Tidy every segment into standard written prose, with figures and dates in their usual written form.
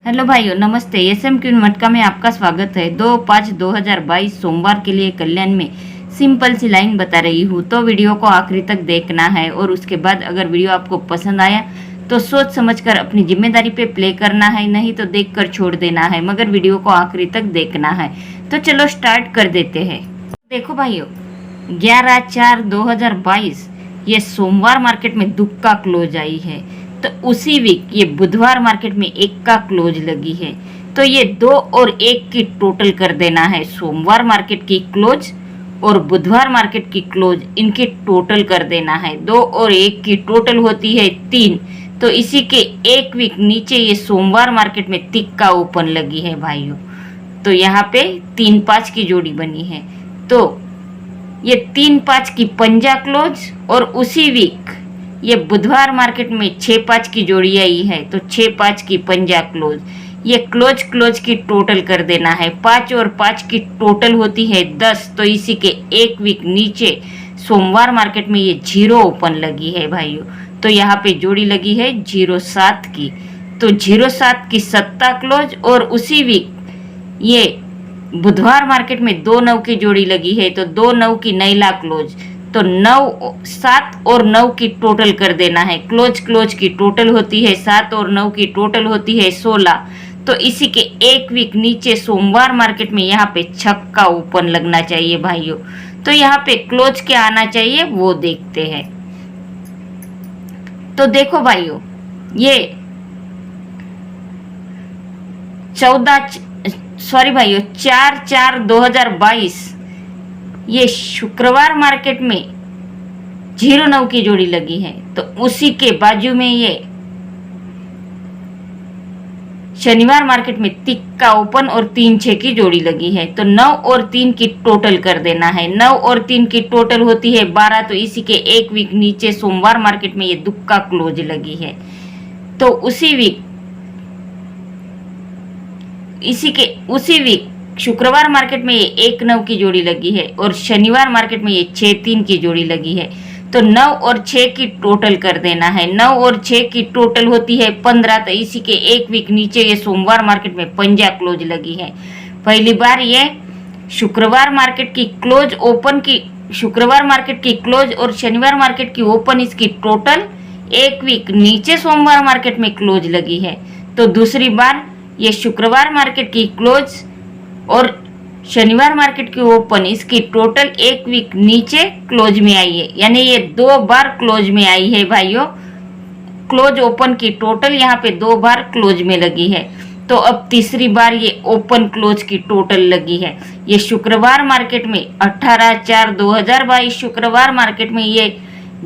Hello भाइयों, नमस्ते। SM queue मटका में आपका स्वागत है। 2/5/2022 सोमवार के लिए कल्याण में सिंपल सी लाइन बता रही हूँ, तो वीडियो को आखिरी तक देखना है। और उसके बाद अगर वीडियो आपको पसंद आया तो सोच समझकर अपनी जिम्मेदारी पे प्ले करना है, नहीं तो देखकर छोड़ देना है, मगर वीडियो को आखिरी तक देखना है। तो चलो स्टार्ट कर देते हैं। देखो भाइयों, 11/4/2022 ये सोमवार मार्केट में दुख का क्लोज आई है। तो उसी वीक ये बुधवार मार्केट में 1 का क्लोज लगी है। तो ये 2 और 1 की टोटल कर देना है। सोमवार मार्केट की क्लोज और बुधवार मार्केट की क्लोज, इनकी टोटल कर देना है। 2 और 1 की टोटल होती है 3। तो इसी के 1 वीक नीचे ये सोमवार मार्केट में तिक्का ओपन लगी है भाइयों। तो यहाँ पे 3-5 की जोड़ी बनी है। तो ये 3-5 की पंजा क्लोज और उसी वीक ये बुधवार मार्केट में 6-5 की जोड़ी आई है। तो 6-5 की पंजा क्लोज, ये क्लोज की टोटल कर देना है। 5 और 5 की टोटल होती है 10। तो इसी के 1 वीक नीचे सोमवार मार्केट में ये 0 ओपन लगी है भाइयों। तो यहाँ पे जोड़ी लगी है 07 की। तो 07 की 7 क्लोज और उसी वीक ये बुधवार मार्केट में 2-9 की जोड़ी लगी है। तो 2-9 की नैला क्लोज। तो 9, 7 और 9 की टोटल कर देना है। क्लोज की टोटल होती है 7 और 9 की टोटल होती है 16। तो इसी के 1 वीक नीचे सोमवार मार्केट में यहाँ पे छक्का ओपन लगना चाहिए भाइयों। तो यहाँ पे क्लोज क्या आना चाहिए वो देखते हैं। तो देखो भाइयों, ये 4/4/2022 ये शुक्रवार मार्केट में 09 की जोड़ी लगी है। तो उसी के बाजू में ये शनिवार मार्केट में तिक्का ओपन और 3-6 की जोड़ी लगी है। तो 9 और 3 की टोटल कर देना है। 9 और 3 की टोटल होती है 12। तो इसी के 1 वीक नीचे सोमवार मार्केट में ये दुक्का क्लोज लगी है। तो उसी वीक शुक्रवार मार्केट में ये 1-9 की जोड़ी लगी है और शनिवार मार्केट में ये 6-3 की जोड़ी लगी है। तो 9 और 6 की टोटल कर देना है। 9 और 6 की टोटल होती है 15। तो इसी के 1 वीक नीचे ये सोमवार मार्केट में पंजा क्लोज लगी है। पहली बार ये शुक्रवार मार्केट की क्लोज और शनिवार मार्केट की ओपन, इसकी टोटल 1 वीक नीचे सोमवार मार्केट में क्लोज लगी है। तो दूसरी बार ये शुक्रवार मार्केट की क्लोज और शनिवार मार्केट की ओपन, इसकी टोटल 1 वीक नीचे क्लोज में आई है। यानी ये 2 बार क्लोज में आई है भाइयों। क्लोज ओपन की टोटल यहाँ पे 2 बार क्लोज में लगी है। तो अब तीसरी बार ये ओपन क्लोज की टोटल लगी है। ये शुक्रवार मार्केट में 18/4/2022 शुक्रवार मार्केट में ये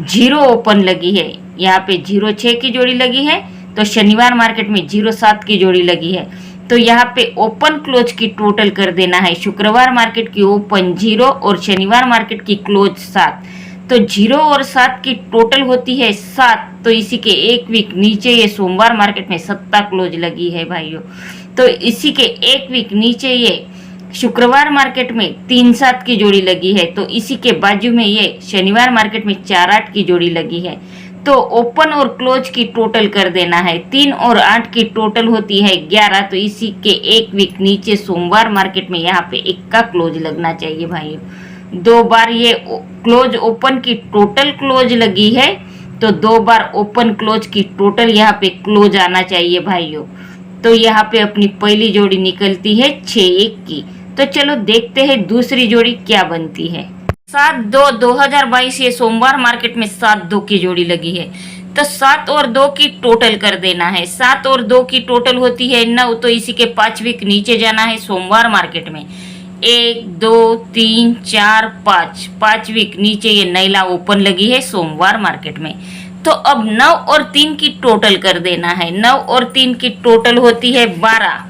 0 ओपन लगी है। यहाँ पे 06 की जोड़ी लगी है। तो शनिवार मार्केट में 07 की जोड़ी लगी है। तो यहाँ पे ओपन क्लोज की टोटल कर देना है। शुक्रवार मार्केट की ओपन 0 और शनिवार मार्केट की क्लोज 7। तो 0 और 7 की टोटल होती है 7। तो इसी के 1 वीक नीचे ये सोमवार मार्केट में 7 क्लोज लगी है भाइयों। तो इसी के 1 वीक नीचे ये शुक्रवार मार्केट में 3-7 की जोड़ी लगी है। तो इसी के बाजू में ये शनिवार मार्केट में 4-8 की जोड़ी लगी है। तो ओपन और क्लोज की टोटल कर देना है। 3 और 8 की टोटल होती है 11। तो इसी के 1 वीक नीचे सोमवार मार्केट में यहाँ पे 1 का क्लोज लगना चाहिए भाइयों। 2 बार ये क्लोज ओपन की टोटल क्लोज लगी है। तो 2 बार ओपन क्लोज की टोटल यहाँ पे क्लोज आना चाहिए भाइयों। तो यहाँ पे अपनी पहली जोड़ी निकलती है 6-1 की। तो चलो देखते हैं दूसरी जोड़ी क्या बनती है। 7/2/2022 ये सोमवार मार्केट में 7-2 की जोड़ी लगी है। तो 7 और 2 की टोटल कर देना है। 7 और 2 की टोटल होती है 9। तो इसी के 5 वीक नीचे जाना है सोमवार मार्केट में। 1, 2, 3, 4, 5 वीक नीचे ये नैला ओपन लगी है सोमवार मार्केट में। तो अब 9 और 3 की टोटल कर देना है। 9 और 3 की टोटल होती है 12।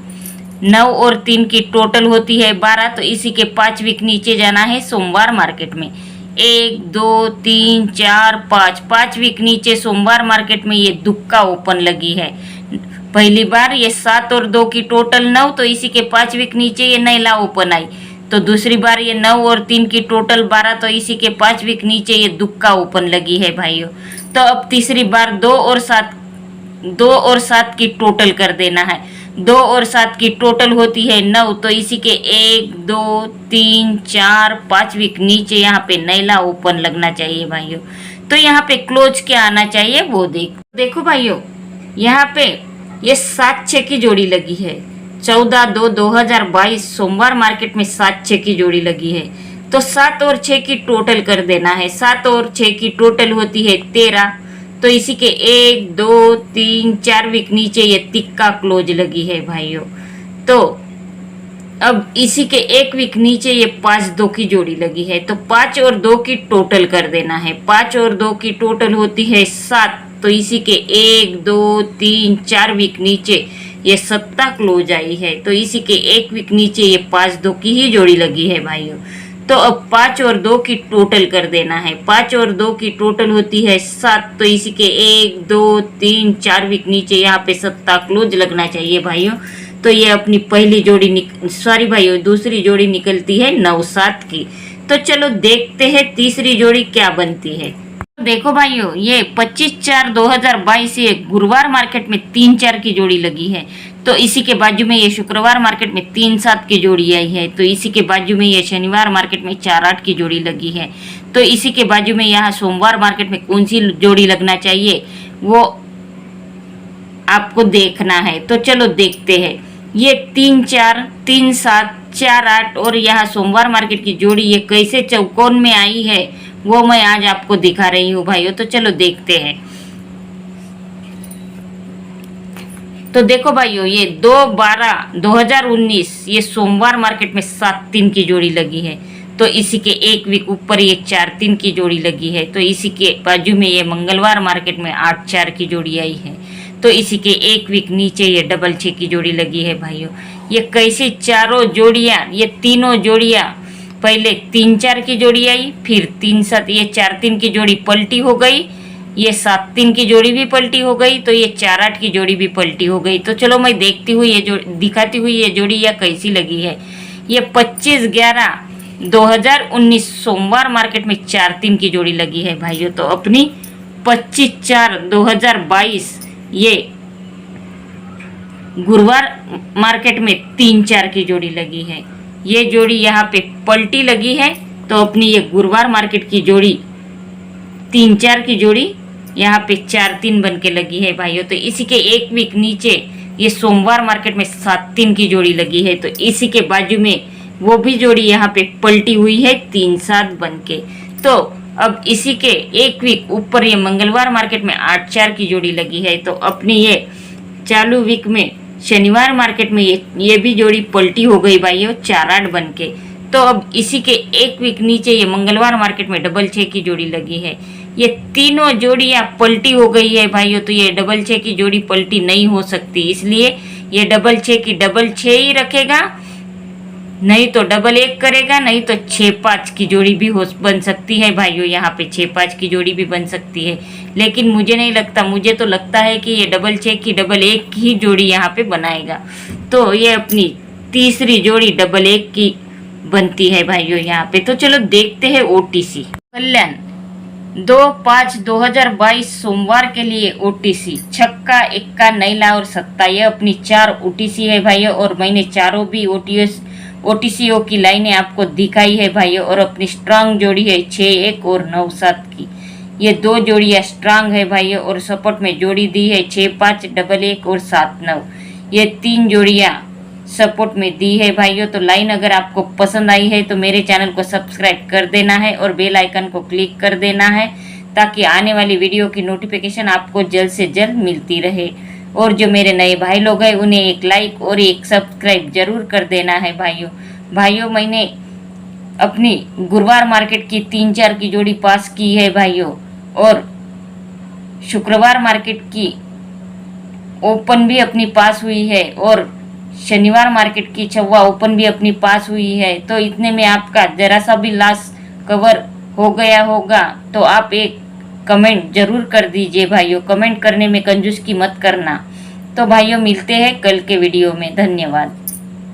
9 और 3 की टोटल होती है 12। तो इसी के 5 वीक नीचे जाना है सोमवार मार्केट में। 1, 2, 3, 4, 5 वीक नीचे सोमवार मार्केट में ये दुक्का ओपन लगी है। पहली बार ये 7 और 2 की टोटल 9। तो इसी के 5 वीक नीचे ये नैला ओपन आई। तो दूसरी बार ये 9 और 3 की टोटल 12। तो इसी के 5 वीक नीचे ये दुक्का ओपन लगी है भाइयों। तो अब तीसरी बार 2 और 7 की टोटल कर देना है। 2 और 7 की टोटल होती है 9, तो इसी के 1 2 3 4 5 वीक नीचे यहाँ पे नैला ओपन लगना चाहिए भाइयों। तो यहाँ पे क्लोज क्या आना चाहिए वो देखो भाइयों, यहाँ पे ये 7-6 की जोड़ी लगी है। 14/2/2022 सोमवार मार्केट में 7-6 की जोड़ी लगी है। तो 7 और 6 की टोटल कर देना है। 7 और 6 की टोटल होती है 13। तो इसी के 1 2 3 4 वीक नीचे ये तिक्का क्लोज लगी है भाइयों। तो अब इसी के 1 वीक नीचे ये 5-2 की जोड़ी लगी है। तो 5 और 2 की टोटल कर देना है। 5 और 2 की टोटल होती है 7। तो इसी के 1 2 3 4 वीक नीचे ये 7 क्लोज आई है। तो इसी के 1 वीक नीचे ये 5-2 की ही जोड़ी लगी है भाइयों। तो अब 5 और 2 की टोटल कर देना है। 5 और 2 की टोटल होती है 7। तो इसी के 1 2 3 4 वीक नीचे यहाँ पे 7 क्लोज लगना चाहिए भाइयों। तो ये अपनी पहली जोड़ी दूसरी जोड़ी निकलती है 9-7 की। तो चलो देखते हैं तीसरी जोड़ी क्या बनती है। देखो भाइयों, ये 25/4/2022 ये गुरुवार मार्केट में 3-4 की जोड़ी लगी है। तो इसी के बाजू में ये शुक्रवार मार्केट में 3-7 की जोड़ी आई है। तो इसी के बाजू में ये शनिवार मार्केट में 4-8 की जोड़ी लगी है। तो इसी के बाजू में यहाँ सोमवार मार्केट में कौन सी जोड़ी लगना चाहिए वो आपको देखना है। तो चलो देखते हैं। ये 3-4 3-7 4-8 और यहाँ सोमवार मार्केट की जोड़ी ये कैसे चौकोन में आई है वो मैं आज आपको दिखा रही हूँ भाइयों। तो चलो देखते हैं। तो देखो भाइयों, ये 2/12/2019 ये सोमवार मार्केट में 7-3 की जोड़ी लगी है। तो इसी के 1 वीक ऊपर ये 4-3 की जोड़ी लगी है। तो इसी के बाजू में ये मंगलवार मार्केट में 8-4 की जोड़ी आई है। तो इसी के 1 वीक नीचे ये 6-6 की जोड़ी लगी है भाइयों। ये कैसी चारों जोड़ियाँ, ये तीनों जोड़ियाँ पहले 3-4 की जोड़ी आई, फिर 3-7 ये 4-3 की जोड़ी पलटी हो गई, ये 7-3 की जोड़ी भी पलटी हो गई, तो ये 4-8 की जोड़ी भी पलटी हो गई। तो चलो मैं देखती हुई ये दिखाती हुई ये जोड़ी या कैसी लगी है। ये 25/11/2019 सोमवार मार्केट में 4-3 की जोड़ी लगी है भाइयों। तो अपनी 25/4/2022 ये गुरुवार मार्केट में 3-4 की जोड़ी लगी है। ये जोड़ी यहाँ पे पलटी लगी है। तो अपनी ये गुरुवार मार्केट की जोड़ी 3-4 की जोड़ी यहाँ पे 4-3 बन के लगी है भाइयों। तो इसी के 1 वीक नीचे ये सोमवार मार्केट में 7-3 की जोड़ी लगी है। तो इसी के बाजू में वो भी जोड़ी यहाँ पे पलटी हुई है 3-7 बन के। तो अब इसी के 1 वीक ऊपर ये मंगलवार मार्केट में 8-4 की जोड़ी लगी है। तो अपनी ये चालू वीक में शनिवार मार्केट में ये भी जोड़ी पलटी हो गई भाइयों 4-8 बन के। तो अब इसी के 1 वीक नीचे ये मंगलवार मार्केट में 6-6 की जोड़ी लगी है। ये तीनों जोड़ियाँ पलटी हो गई है भाइयों। तो ये 6-6 की जोड़ी पलटी नहीं हो सकती, इसलिए ये 6-6 की 6-6 ही रखेगा, नहीं तो 1-1 करेगा, नहीं तो 6-5 की जोड़ी भी बन सकती है भाइयों। यहाँ पे 6-5 की जोड़ी भी बन सकती है, लेकिन मुझे नहीं लगता, मुझे तो लगता है कि ये 6-6 की 1-1 की ही जोड़ी यहाँ पे बनाएगा। तो ये अपनी तीसरी जोड़ी 1-1 की बनती है भाइयों यहाँ पे। तो चलो देखते हैं OTC। कल्याण 2/5/2022 सोमवार के लिए OTC छक्का, एक्का, नैला और सत्ता, ये अपनी 4 OTC है भाइयों। और मैंने चारों भी OTCO की लाइनें आपको दिखाई है भाइयों। और अपनी स्ट्रांग जोड़ी है 6-1 और 9-7 की। ये 2 जोड़ियाँ स्ट्रांग है भाइयों। और सपोर्ट में जोड़ी दी है 6-5, 1-1 और 7-9। ये 3 जोड़ियाँ सपोर्ट में दी है भाइयों। तो लाइन अगर आपको पसंद आई है तो मेरे चैनल को सब्सक्राइब कर देना है और बेल आइकन को क्लिक कर देना है, ताकि आने वाली वीडियो की नोटिफिकेशन आपको जल्द से जल्द मिलती रहे। और जो मेरे नए भाई लोग हैं उन्हें एक लाइक और एक सब्सक्राइब जरूर कर देना है भाइयों। मैंने अपनी गुरुवार मार्केट की 3-4 की जोड़ी पास की है भाइयों। और शुक्रवार मार्केट की ओपन भी अपनी पास हुई है। और शनिवार मार्केट की 6वां ओपन भी अपनी पास हुई है। तो इतने में आपका जरा सा भी लॉस कवर हो गया होगा तो आप एक कमेंट जरूर कर दीजिए भाइयों। कमेंट करने में कंजूस की मत करना। तो भाइयों मिलते हैं कल के वीडियो में। धन्यवाद।